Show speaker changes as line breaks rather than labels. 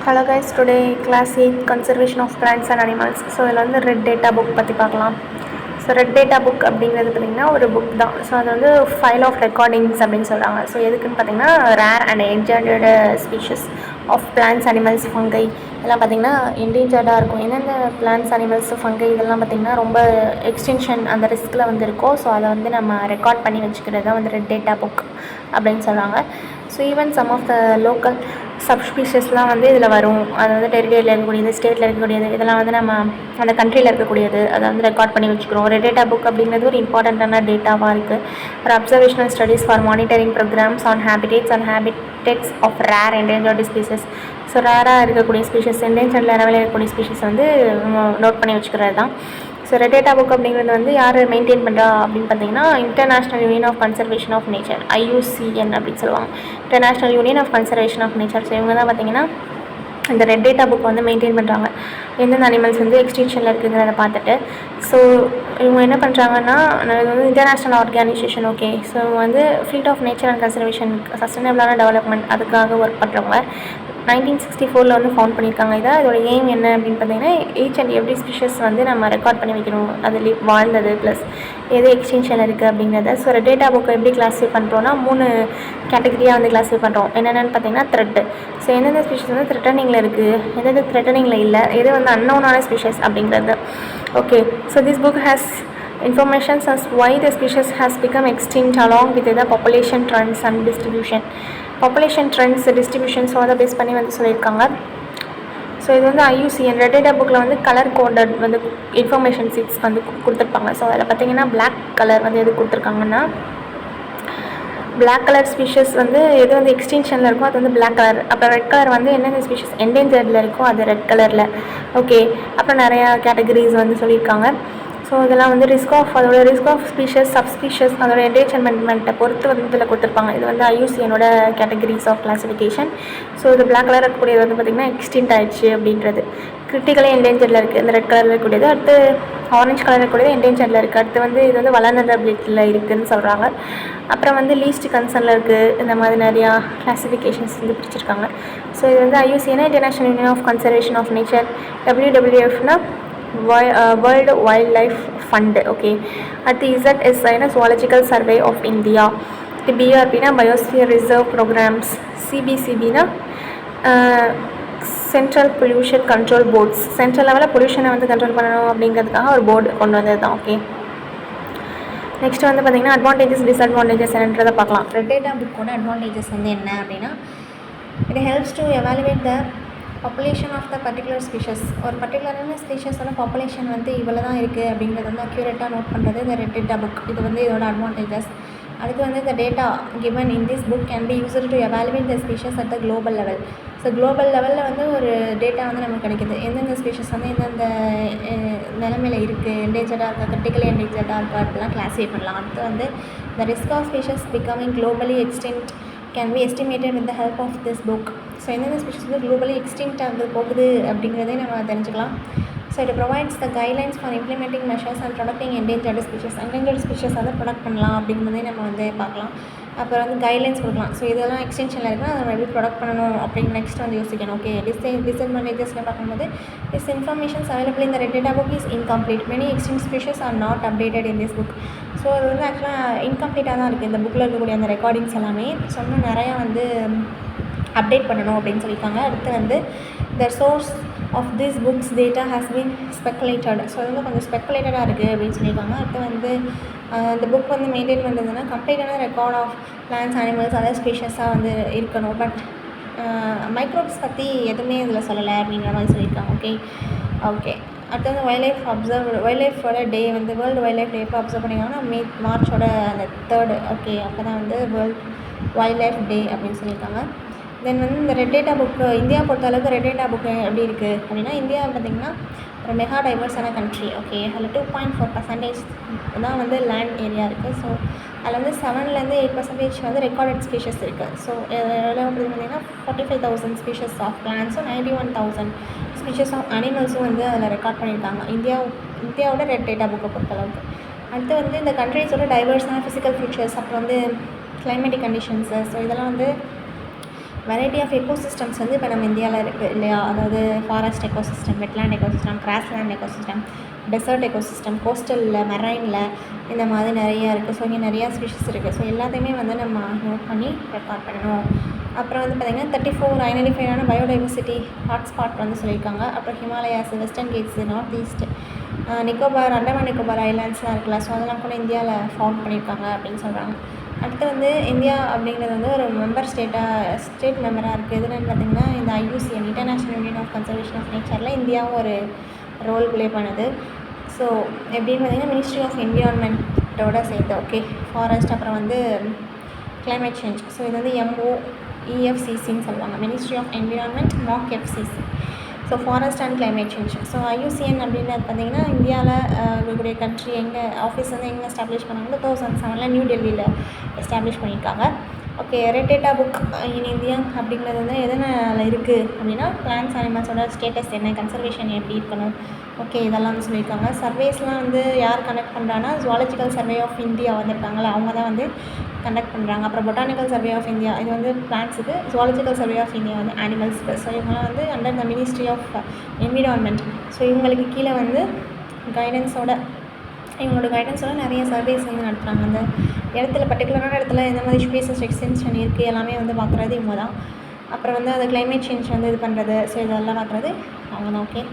Hello guys, today class 8 conservation of plants and animals. So இதில் வந்து red data book பற்றி பார்க்கலாம். So red data book அப்படிங்கிறது பார்த்திங்கன்னா ஒரு புக் தான். ஸோ அது வந்து ஃபைல் ஆஃப் ரெக்கார்டிங்ஸ் அப்படின்னு சொல்கிறாங்க. ஸோ எதுக்குன்னு பார்த்திங்கன்னா rare and endangered species of plans animals fungi இதெல்லாம் பார்த்திங்கன்னா என்டேஞ்சர்டாக இருக்கும். எந்தெந்த பிளான்ஸ் அனிமல்ஸ் ஃபங்கை இதெல்லாம் பார்த்திங்கன்னா ரொம்ப எக்ஸ்டென்ஷன் அந்த ரிஸ்கில் வந்து இருக்கும். ஸோ அதை வந்து நம்ம ரெக்கார்ட் பண்ணி வச்சுக்கிறது தான் வந்து ரெட் டேட்டா புக் அப்படின்னு சொல்கிறாங்க. So even some of the local சப்ஸ்பீஷஸ்லாம் வந்து இதில் வரும். அது வந்து டெரிட்டரியில் இருக்கக்கூடியது, ஸ்டேட்டில் இருக்கக்கூடியது, இதெல்லாம் வந்து நம்ம அந்த கண்ட்ரியில் இருக்கக்கூடியது அதை வந்து ரெக்கார்ட் பண்ணி வச்சுக்கிறோம். ரெட் டேட்டா புக் அப்படிங்கிறது ஒரு இம்பார்ட்டண்ட்டான டேட்டாவாக இருக்குது. ஒரு observational studies for monitoring programs on habitats of rare endangered species. So ரேராக இருக்கக்கூடிய ஸ்பீஷஸ், என்டேஞ்சர்ட் லெவலில் இருக்கக்கூடிய ஸ்பீஷஸ் வந்து நோட் பண்ணி வச்சுக்கிறது தான். ஸோ ரெட் டேட்டா புக் அப்படிங்கிறது வந்து யார் மெயின்டைன் பண்ணுறா அப்படின்னு பார்த்தீங்கன்னா international union of conservation of nature, IUCN அப்படின்னு சொல்லுவாங்க. International union of conservation of nature. So இவங்க தான் பார்த்தீங்கன்னா இந்த ரெட் டேட்டா புக் வந்து மெயின்டைன் பண்ணுறாங்க. எந்தெந்த அனிமல்ஸ் வந்து எக்ஸ்டிங்ஷனில் இருக்குங்கிறத பார்த்துட்டு. ஸோ இவங்க என்ன பண்ணுறாங்கன்னா, இது வந்து இன்டர்நேஷ்னல் ஆர்கனைசேஷன். ஓகே, ஸோ இவங்க வந்து field of nature and conservation, சஸ்டைனபிளான டெவலப்மெண்ட் அதுக்காக ஒர்க் பண்ணுறவங்க. 1964 வந்து ஃபவுண்ட் பண்ணியிருக்காங்க. இதோட எய்ம் என்ன அப்படின்னு பார்த்தீங்கன்னா, ஈச் அண்ட் எவ்ரி ஸ்பீஷஸ் வந்து நம்ம ரெக்கார்ட் பண்ணி வைக்கணும், அதில் வாழ்ந்தது ப்ளஸ் எது எக்ஸ்டென்ஷனில் இருக்குது அப்படிங்கிறத. ஸோ டேட்டா புக்கை எப்படி கிளாஸிஃபை பண்ணுறோன்னா 3 கேட்டகரியாக வந்து கிளாஸிஃபை பண்ணுறோம். என்னென்னு பார்த்தீங்கன்னா த்ரெட்டு. ஸோ எந்தெந்த ஸ்பீஷஸ் வந்து த்ரெட்டனிங்கில் இருக்குது, எந்தெந்த த்ரெட்டனிங்கில் இல்லை, எது வந்து அன்னோனான ஸ்பீஷஸ் அப்படிங்கிறது. Okay, so this book has information as why the species has become extinct along with the population trends and distribution. Population trends distributions அதை பேஸ் பண்ணி வந்து சொல்லியிருக்காங்க. ஸோ இது வந்து IUCN ரெட் டேட்டா புக்கில் வந்து கலர் கோடட் வந்து இன்ஃபர்மேஷன் சீட்ஸ் வந்து கொடுத்துருப்பாங்க. ஸோ அதில் பார்த்தீங்கன்னா பிளாக் கலர் வந்து எது கொடுத்துருக்காங்கன்னா, பிளாக் கலர் ஸ்பீஷஸ் வந்து எது வந்து எக்ஸ்டென்ஷனில் இருக்கோ அது வந்து பிளாக் கலர். அப்புறம் ரெட் கலர் வந்து என்னென்ன ஸ்பீஷஸ் என்டேஞ்சர்டில் இருக்கோ அது ரெட் கலரில். ஓகே, அப்புறம் நிறையா கேட்டகரிஸ் வந்து சொல்லியிருக்காங்க. ஸோ இதெல்லாம் வந்து அதோட ரிஸ்க் ஆஃப் ஸ்பீஷஸ், சப்ஸ்பீஷஸ், அதோட என்டேஞ்சர்மெண்ட்டை பொறுத்து வந்து இதில் கொடுத்துருப்பாங்க. இது வந்து IUCNோட கேட்டகரிஸ் ஆஃப் கிளாஸிஃபிகேஷன். ஸோ இது பிளாக் கலர் இருக்கக்கூடியது வந்து பார்த்திங்கன்னா எக்ஸ்டின்ட் ஆயிடுச்சு அப்படின்றது. கிரிட்டிக்கலி என்டேஞ்சர்டில் இருக்குது இந்த ரெட் கலரில் இருக்கக்கூடியது. அடுத்து ஆரஞ்சு கலர் இருக்கக்கூடியது என்டேஞ்சர்டில் இருக்குது. அடுத்து வந்து இது வந்து வளர்னரபிலிட்டியில் இருக்குதுன்னு சொல்கிறாங்க. அப்புறம் வந்து லீஸ்ட் கன்சர்னில் இருக்குது. இந்த மாதிரி நிறையா கிளாஸிஃபிகேஷன்ஸ் வந்து பிரிச்சிருக்காங்க. ஸோ இது வந்து IUCN international union of conservation of nature, WWFனா world wild life fund. Okay, அடுத்து ZSIனா ஜுவாலஜிக்கல் சர்வே ஆஃப் இந்தியா, BRPனா பயோஸ்பியர் ரிசர்வ் ப்ரோக்ராம்ஸ், CBCBனா central pollution control boards, central லெவலில் பொல்யூஷனை வந்து கண்ட்ரோல் பண்ணணும் அப்படிங்கிறதுக்காக ஒரு போர்டு கொண்டு வந்தது தான். ஓகே, நெக்ஸ்ட் வந்து பார்த்திங்கன்னா அட்வான்டேஜஸ் டிஸ்அட்வான்டேஜஸ் என்னன்றதை பார்க்கலாம். ரெட் டேட்டா புக்கோட அட்வான்டேஜஸ் வந்து என்ன அப்படின்னா, it helps to evaluate the population of the particular species. ஒரு பர்டிகுலரான ஸ்பீஷஸோட பாப்புலேஷன் வந்து இவ்வளோ தான் இருக்குது அப்படிங்கிறது வந்து அக்யூரேட்டாக நோட் பண்ணுறது இந்த ரெட் டேட்டா புக். இது வந்து இதோட அட்வான்டேஜஸ். அடுத்து வந்து இந்த data given in this book can be used to evaluate the species at the global level. So global லெவலில் வந்து ஒரு டேட்டா வந்து நமக்கு கிடைக்கிது. எந்தெந்த ஸ்பீஷஸ் வந்து எந்தெந்த நிலைமையில் இருக்குது, என்டேஞ்சர்டாக இருக்கா, கிரிட்டிக்கலி என்டேஞ்சர்டாக இருக்கா, இப்படிலாம் கிளாஸிஃபை பண்ணலாம். அடுத்து வந்து the risk of species becoming globally extinct can be estimated with the help of this book. So எந்தெந்த ஸ்பீஷஸ் வந்து குளோபலி எக்ஸ்டிங்க்ட் ஆகுது போகுது அப்படிங்கிறதே நம்ம தெரிஞ்சுக்கலாம். So it provides the guidelines for implementing measures and protecting endangered species வந்து protect பண்ணலாம் அப்படிங்கிறதே நம்ம வந்து பார்க்கலாம். அப்புறம் வந்து கைட்லைன்ஸ் கொடுக்கலாம். ஸோ இதெல்லாம் எக்ஸ்டென்ஷனில் இருக்குன்னா அதை நம்ம எப்படி ப்ரொடக்ட் பண்ணணும் அப்படின்னு நெக்ஸ்ட் வந்து யோசிக்கணும். ஓகே, டிஸ்அட்வான்டேஜஸில் பார்க்கும்போது திஸ் இன்ஃபர்மேஷன்ஸ் அவைலபிள் இந்த red data book is incomplete. Many extinct species are not updated in this book. So அது வந்து ஆக்சுவலாக இன்கம்ப்ளீட்டாக தான் இருக்குது இந்த புக்கில் இருக்கக்கூடிய அந்த ரெக்கார்டிங்ஸ் எல்லாமே. ஸோ இன்னும் நிறையா வந்து அப்டேட் பண்ணணும் அப்படின்னு சொல்லியிருக்காங்க. அடுத்து வந்து the source of this books data has been speculated. So அது வந்து கொஞ்சம் ஸ்பெக்குலேட்டடாக இருக்குது அப்படின்னு சொல்லியிருக்காங்க. அடுத்து வந்து இந்த புக் வந்து மெயின்டைன் பண்ணுறதுன்னா கம்ப்ளீட்டான record of plans animals other ஸ்பீஷஸாக வந்து இருக்கணும். பட் மைக்ரோப்ஸ் பற்றி எதுவுமே இதில் சொல்லலை அப்படிங்கிற மாதிரி சொல்லியிருக்காங்க. ஓகே. அடுத்து வந்து வைல்ட் லைஃபோட டே வந்து வேர்ல்டு வைல்ட் லைஃப் டே எப்போ அப்சர்வ் பண்ணியிருக்காங்கன்னா மார்ச்சோட அந்த 3rd. ஓகே, அப்போ தான் வந்து வேர்ல்ட் வைல்ட் லைஃப் டே அப்படின்னு சொல்லியிருக்காங்க. தென் வந்து இந்த ரெட் டேட்டா புக்கு இந்தியா பொறுத்தளவுக்கு ரெட் டேட்டா புக்கு எப்படி இருக்குது அப்படின்னா, இந்தியா பார்த்திங்கன்னா ஒரு மெகா டைவர்ஸான கண்ட்ரி. ஓகே, அதில் 2.4% தான் வந்து லேண்ட் ஏரியா இருக்குது. ஸோ அதில் வந்து 7லேருந்து 8% வந்து ரெக்கார்டட் ஸ்பீஷஸ் இருக்குது. ஸோ எவ்வளோ அப்படின்னு பார்த்திங்கன்னா 45,000 ஸ்பீஷஸ் ஆஃப் பிளான்ஸும் 91,000 ஸ்பீஷஸ் ஆஃப் அனிமல்ஸும் வந்து அதில் ரெக்கார்ட் பண்ணியிருக்காங்க இந்தியாவோட ரெட் டேட்டா புக்கை பொறுத்தளவுக்கு. அடுத்து வந்து இந்த கண்ட்ரிஸோட டைவர்ஸான ஃபிசிக்கல் ஃபீச்சர்ஸ், அப்புறம் வந்து கிளைமேட்டிக் கண்டிஷன்ஸு, ஸோ இதெல்லாம் வந்து வெரைட்டி ஆஃப் எக்கோசிஸ்டம்ஸ் வந்து இப்போ நம்ம இந்தியாவில் இருக்குது இல்லையா, அதாவது forest ecosystem, wetland ecosystem, grassland ecosystem, desert ecosystem, கோஸ்டலில், மெரைனில் இந்த மாதிரி நிறையா இருக்குது. ஸோ இங்கே நிறையா ஸ்பீஷிஸ் இருக்குது. ஸோ எல்லாத்தையுமே வந்து நம்ம நோட் பண்ணி ரெக்கார்ட் பண்ணணும். அப்புறம் வந்து பார்த்திங்கன்னா 34 ஐடென்டிஃபைடான பயோடைவர்சிட்டி ஹாட்ஸ்பாட் வந்து சொல்லியிருக்காங்க. அப்புறம் Himalayas, Western Ghats, North East, Nicobar, Andaman Nicobar ஐலாண்ட்ஸ்லாம் இருக்குல்ல, ஸோ அதெல்லாம் கூட இந்தியாவில் ஃபவுண்ட் பண்ணியிருக்காங்க அப்படின்னு சொல்கிறாங்க. அடுத்து வந்து இந்தியா அப்படிங்கிறது வந்து ஒரு மெம்பர் ஸ்டேட் மெம்பராக இருக்குது. எதுன்னு பார்த்திங்கன்னா இந்த IUCN, international union of conservation of நேச்சரில் இந்தியாவும் ஒரு ரோல் ப்ளே பண்ணுது. ஸோ எப்படின்னு பார்த்திங்கன்னா மினிஸ்ட்ரி ஆஃப் என்விரான்மெண்ட்டோட சேர்த்து ஓகே ஃபாரஸ்ட், அப்புறம் வந்து கிளைமேட் சேஞ்ச். ஸோ இது வந்து MOEFCCன்னு சொல்லுவாங்க, ministry of environment MOCFCC. So forest and climate change. So IUCN அப்படின்றது பார்த்திங்கன்னா இந்தியாவில் இருக்கக்கூடிய கண்ட்ரி எங்கே ஆஃபீஸ் வந்து எங்கே எஸ்டாப்ளிஷ் பண்ணாங்க 2007 நியூ டெல்லியில் எஸ்டாப்ளிஷ் பண்ணியிருக்காங்க. Okay, red data book in India அப்படிங்கிறது வந்து எதனால் இருக்குது அப்படின்னா பிளான்ஸ் அனிமல்ஸோட ஸ்டேட்டஸ் என்ன, கன்சர்வேஷன் எப்படி இருக்கணும், ஓகே இதெல்லாம் வந்து சொல்லியிருக்காங்க. சர்வேஸ்லாம் வந்து யார் கண்டக்ட் பண்ணுறாங்கன்னா ஜுவாலஜிக்கல் சர்வே ஆஃப் இந்தியா வந்திருக்காங்களா, அவங்க தான் வந்து கண்டக்ட் பண்ணுறாங்க. அப்புறம் பொட்டானிக்கல் சர்வே ஆஃப் இந்தியா, இது வந்து பிளான்ஸுக்கு, ஜுவாலஜிக்கல் சர்வே ஆஃப் இந்தியா வந்து அனிமல்ஸுக்கு. ஸோ இவங்களாம் வந்து under the ministry of environment. So இவங்களுக்கு கீழே வந்து இவங்களோட கைடன்ஸோட நிறைய சர்வேஸ் வந்து நடத்துகிறாங்க. அந்த இடத்துல பர்டிகுலரான இடத்துல எந்த மாதிரி ஸ்பீசஸ் எக்ஸ்டென்ஷன் இருக்குது எல்லாமே வந்து பார்க்குறது இவங்க தான். அப்புறம் வந்து அந்த கிளைமேட் சேஞ்ச் வந்து இது பண்ணுறது, ஸோ இதெல்லாம் பார்க்குறது அவங்க தான். ஓகே.